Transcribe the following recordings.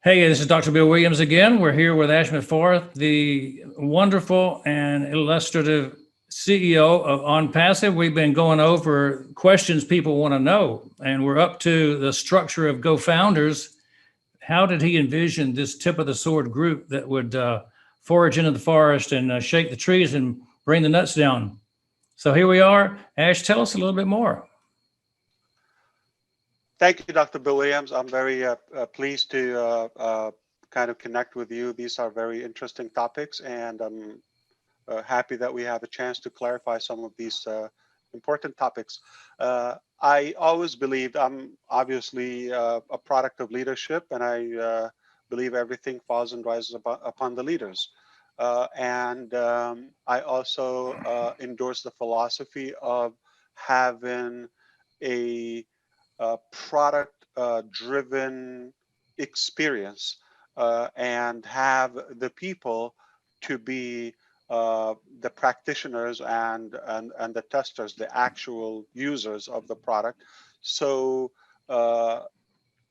Hey, this is Dr. Bill Williams again. We're here with Ash Mufareh, the wonderful and illustrative CEO of ONPASSIVE. We've been going over questions people want to know, and we're up to the structure of Gofounders. How did he envision this tip of the sword group that would forage into the forest and shake the trees and bring the nuts down? So here we are. Ash, tell us a little bit more. Thank you, Dr. Bill Williams. I'm very pleased to kind of connect with you. These are very interesting topics, and I'm happy that we have a chance to clarify some of these important topics. I always believed I'm obviously a product of leadership, and I believe everything falls and rises upon the leaders. I also endorse the philosophy of having a product-driven experience and have the people to be the practitioners and the testers, the actual users of the product. So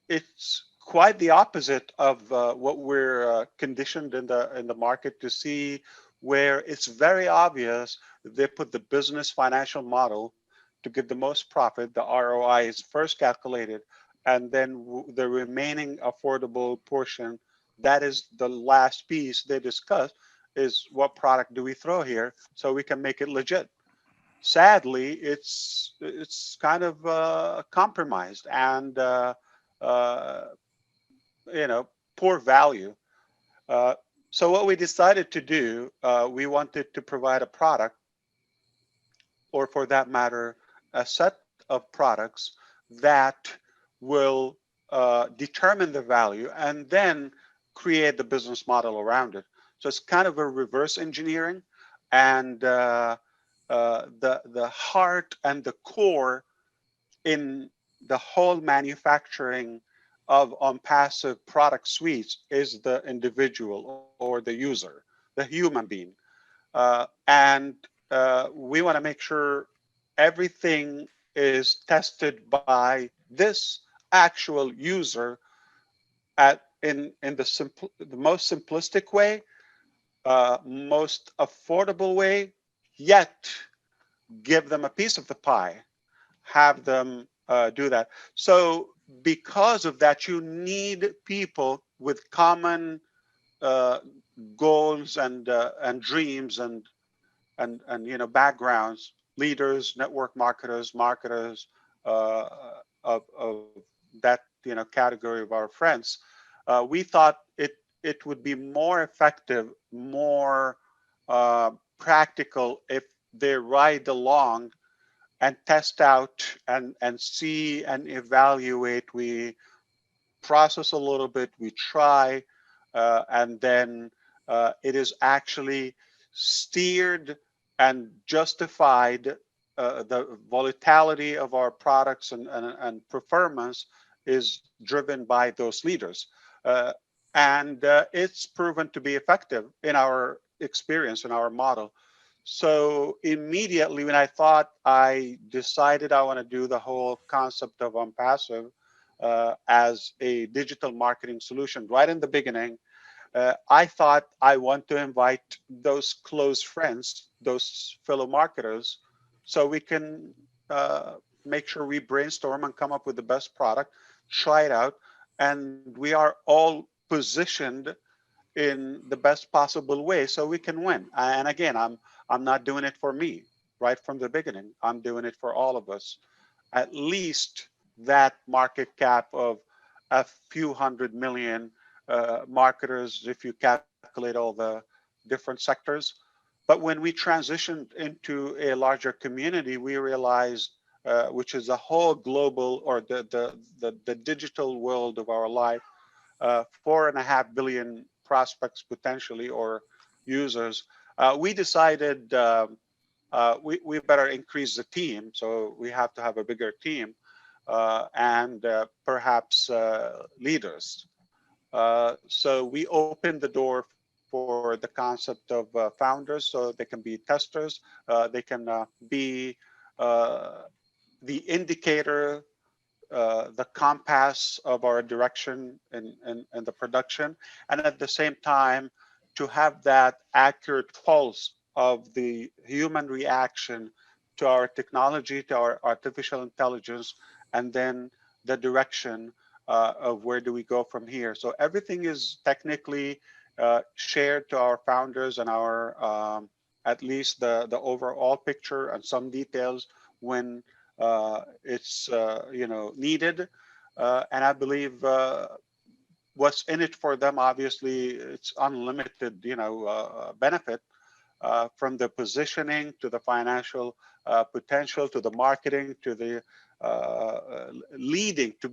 it's quite the opposite of what we're conditioned in the market to see, where it's very obvious they put the business financial model to get the most profit. The ROI is first calculated, and then the remaining affordable portion, that is the last piece they discuss, is what product do we throw here so we can make it legit. Sadly, it's kind of compromised and poor value. So what we decided to do, we wanted to provide a product, or for that matter, a set of products that will determine the value and then create the business model around it. So it's kind of a reverse engineering, and the heart and the core in the whole manufacturing of ONPASSIVE product suites is the individual or the user, the human being. We want to make sure everything is tested by this actual user in the most simplistic way, most affordable way, yet give them a piece of the pie, have them do that. So because of that, you need people with common goals and dreams and backgrounds, leaders, network marketers of that category of our friends. We thought it would be more effective, more practical if they ride along and test out and see and evaluate. We process a little bit, we try, and then it is actually steered and justified. The volatility of our products and performance is driven by those leaders. It's proven to be effective in our experience, in our model. So immediately when I decided I want to do the whole concept of ONPASSIVE as a digital marketing solution right in the beginning, I thought I want to invite those close friends, those fellow marketers, so we can make sure we brainstorm and come up with the best product, try it out, and we are all positioned in the best possible way so we can win. And again, I'm not doing it for me right from the beginning. I'm doing it for all of us. At least that market cap of a few hundred million marketers, if you calculate all the different sectors. But when we transitioned into a larger community, we realized, which is the whole global or the digital world of our life, 4.5 billion prospects potentially or users. We decided we better increase the team, so we have to have a bigger team and perhaps leaders. So we opened the door for the concept of founders, so they can be testers, they can be the indicator the compass of our direction in the production, and at the same time to have that accurate pulse of the human reaction to our technology, to our artificial intelligence, and then the direction of where do we go from here. So everything is technically shared to our founders and our at least the overall picture and some details when it's needed. And I believe what's in it for them, obviously, it's unlimited, benefit from the positioning to the financial potential to the marketing to the leading to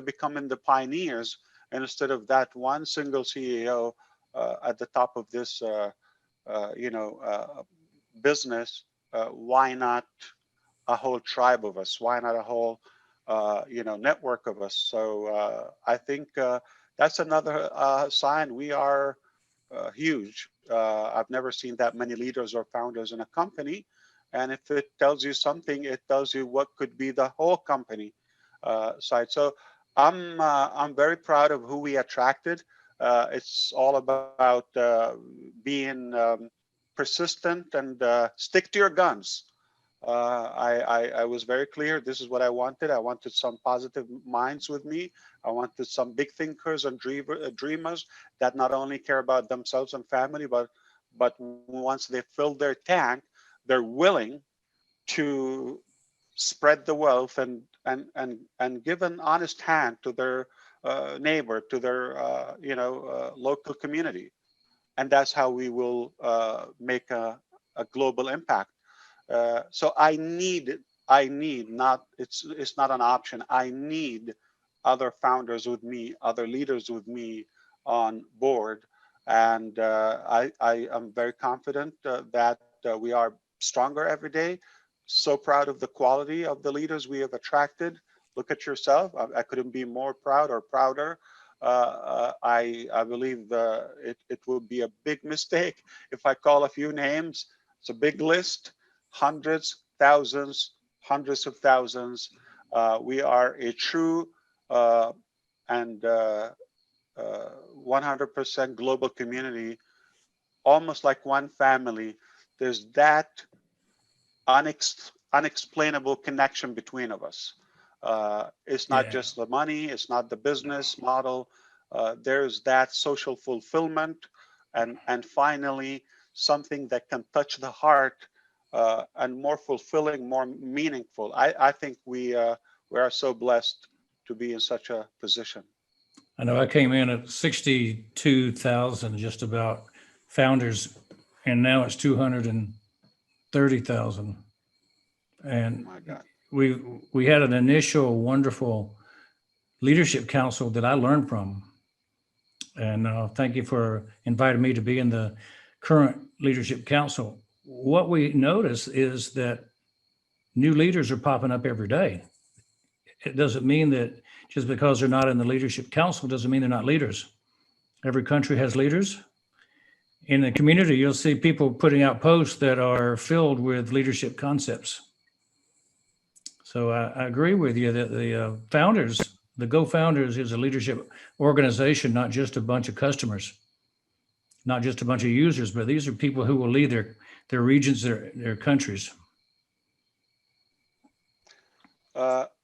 becoming the pioneers instead of that one single CEO at the top of this business. Why not a whole tribe of us? Why not a whole network of us? So I think that's another sign we are huge. I've never seen that many leaders or founders in a company. And if it tells you something, it tells you what could be the whole company side. So I'm very proud of who we attracted. It's all about being persistent and stick to your guns. I was very clear. This is what I wanted. I wanted some positive minds with me. I wanted some big thinkers and dreamers that not only care about themselves and family, but once they fill their tank, they're willing to spread the wealth and give an honest hand to their neighbor, to their local community, and that's how we will make a global impact. So I need not, it's not an option. I need other founders with me, other leaders with me on board. And I am very confident that we are stronger every day. So proud of the quality of the leaders we have attracted. Look at yourself. I couldn't be more proud or prouder. I believe it would be a big mistake if I call a few names. It's a big list. Hundreds, thousands, hundreds of thousands. We are a true and 100% global community, almost like one family. There's that unexplainable connection between of us. It's not just the money, it's not the business model. There's that social fulfillment, and finally something that can touch the heart and more fulfilling, more meaningful. I think we are so blessed to be in such a position. I know I came in at 62,000 just about founders, and now it's 230,000. And My God. we had an initial wonderful leadership council that I learned from. And thank you for inviting me to be in the current leadership council. What we notice is that new leaders are popping up every day. It doesn't mean that just because they're not in the leadership council doesn't mean they're not leaders. Every country has leaders. In the community, you'll see people putting out posts that are filled with leadership concepts. So I agree with you that the founders, the Gofounders is a leadership organization, not just a bunch of customers, not just a bunch of users, but these are people who will lead their regions, their countries.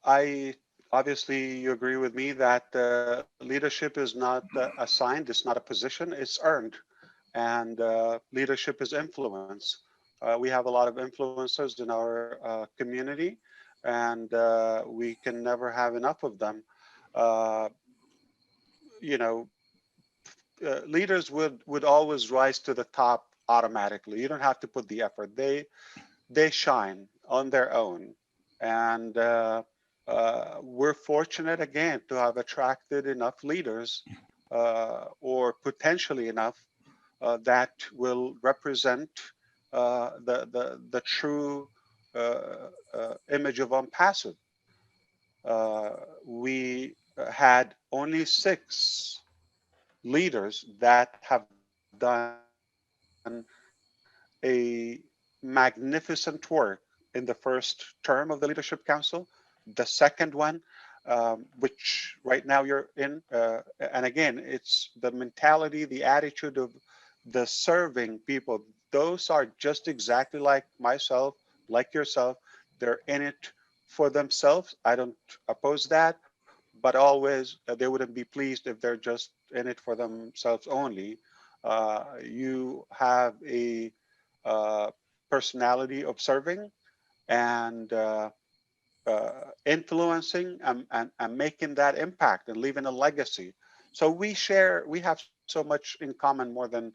I obviously you agree with me that leadership is not assigned, it's not a position, it's earned, and leadership is influence. We have a lot of influencers in our community, and we can never have enough of them. You know, leaders would always rise to the top automatically. You don't have to put the effort. They shine on their own, and we're fortunate again to have attracted enough leaders, or potentially enough, that will represent the true image of ONPASSIVE. We had only 6 leaders that have done a magnificent work in the first term of the Leadership Council. The second one which right now you're in. And again, it's the mentality, the attitude of the serving people. Those are just exactly like myself, like yourself. They're in it for themselves. I don't oppose that, but always they wouldn't be pleased if they're just in it for themselves only. You have a personality of serving and influencing and making that impact and leaving a legacy. So we have so much in common more than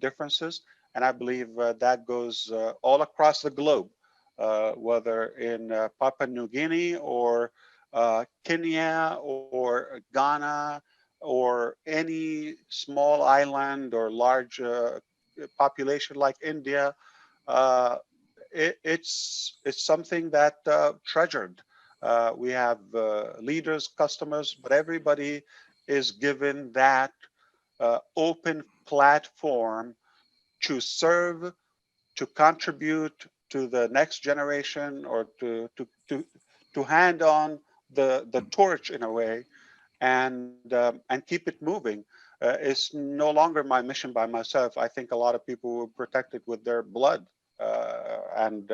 differences, and I believe that goes all across the globe, whether in Papua New Guinea or Kenya or Ghana or any small island or large population like India. Uh, it's something that treasured. We have leaders, customers, but everybody is given that open platform to serve, to contribute to the next generation, or to hand on the torch in a way, and keep it moving. It's no longer my mission by myself. I think a lot of people will protect it with their blood, and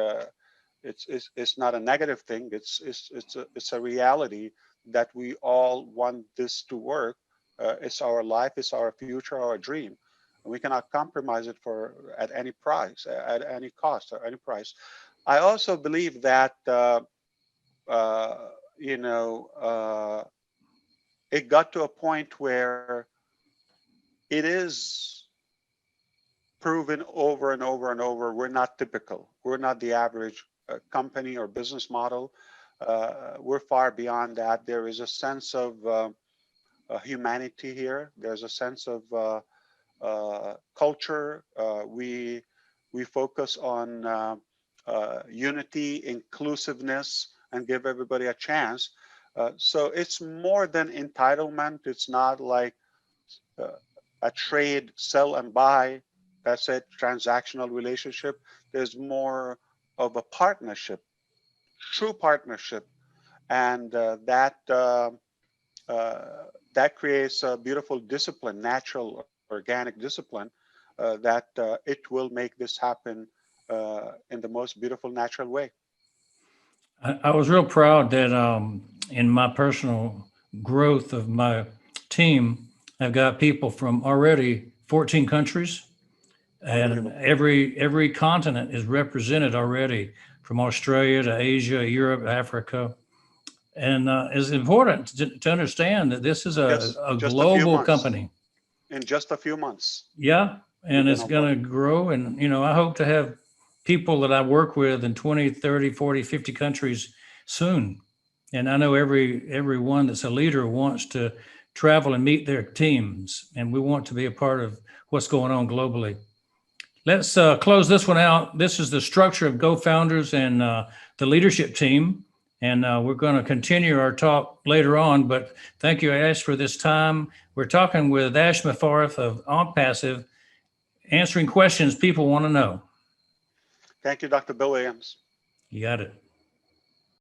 it's not a negative thing. It's a reality that we all want this to work. It's our life, it's our future, our dream. And we cannot compromise it for at any price, at any cost, or any price. I also believe that uh, you know it got to a point where it is proven over and over and over, we're not typical. We're not the average company or business model. We're far beyond that. There is a sense of humanity here. There's a sense of culture. We focus on unity, inclusiveness, and give everybody a chance. So it's more than entitlement. It's not like uh, a trade, sell and buy. That's it, transactional relationship. There's more of a partnership, true partnership, and uh, that creates a beautiful discipline, natural, organic discipline, that it will make this happen in the most beautiful, natural way. I was real proud that in my personal growth of my team, I've got people from already 14 countries, and Unbelievable. every continent is represented already, from Australia to Asia, Europe, Africa. And it's important to understand that this is Just a just a few global months. company. In just a few months, Yeah, we've and been it's on board. going to grow. And, I hope to have people that I work with in 20, 30, 40, 50 countries soon. And I know everyone that's a leader wants to travel and meet their teams. And we want to be a part of what's going on globally. Let's close this one out. This is the structure of Gofounders and the leadership team. And we're going to continue our talk later on. But thank you, Ash, for this time. We're talking with Ash Mufareh of ONPASSIVE, answering questions people want to know. Thank you, Dr. Bill Williams. You got it.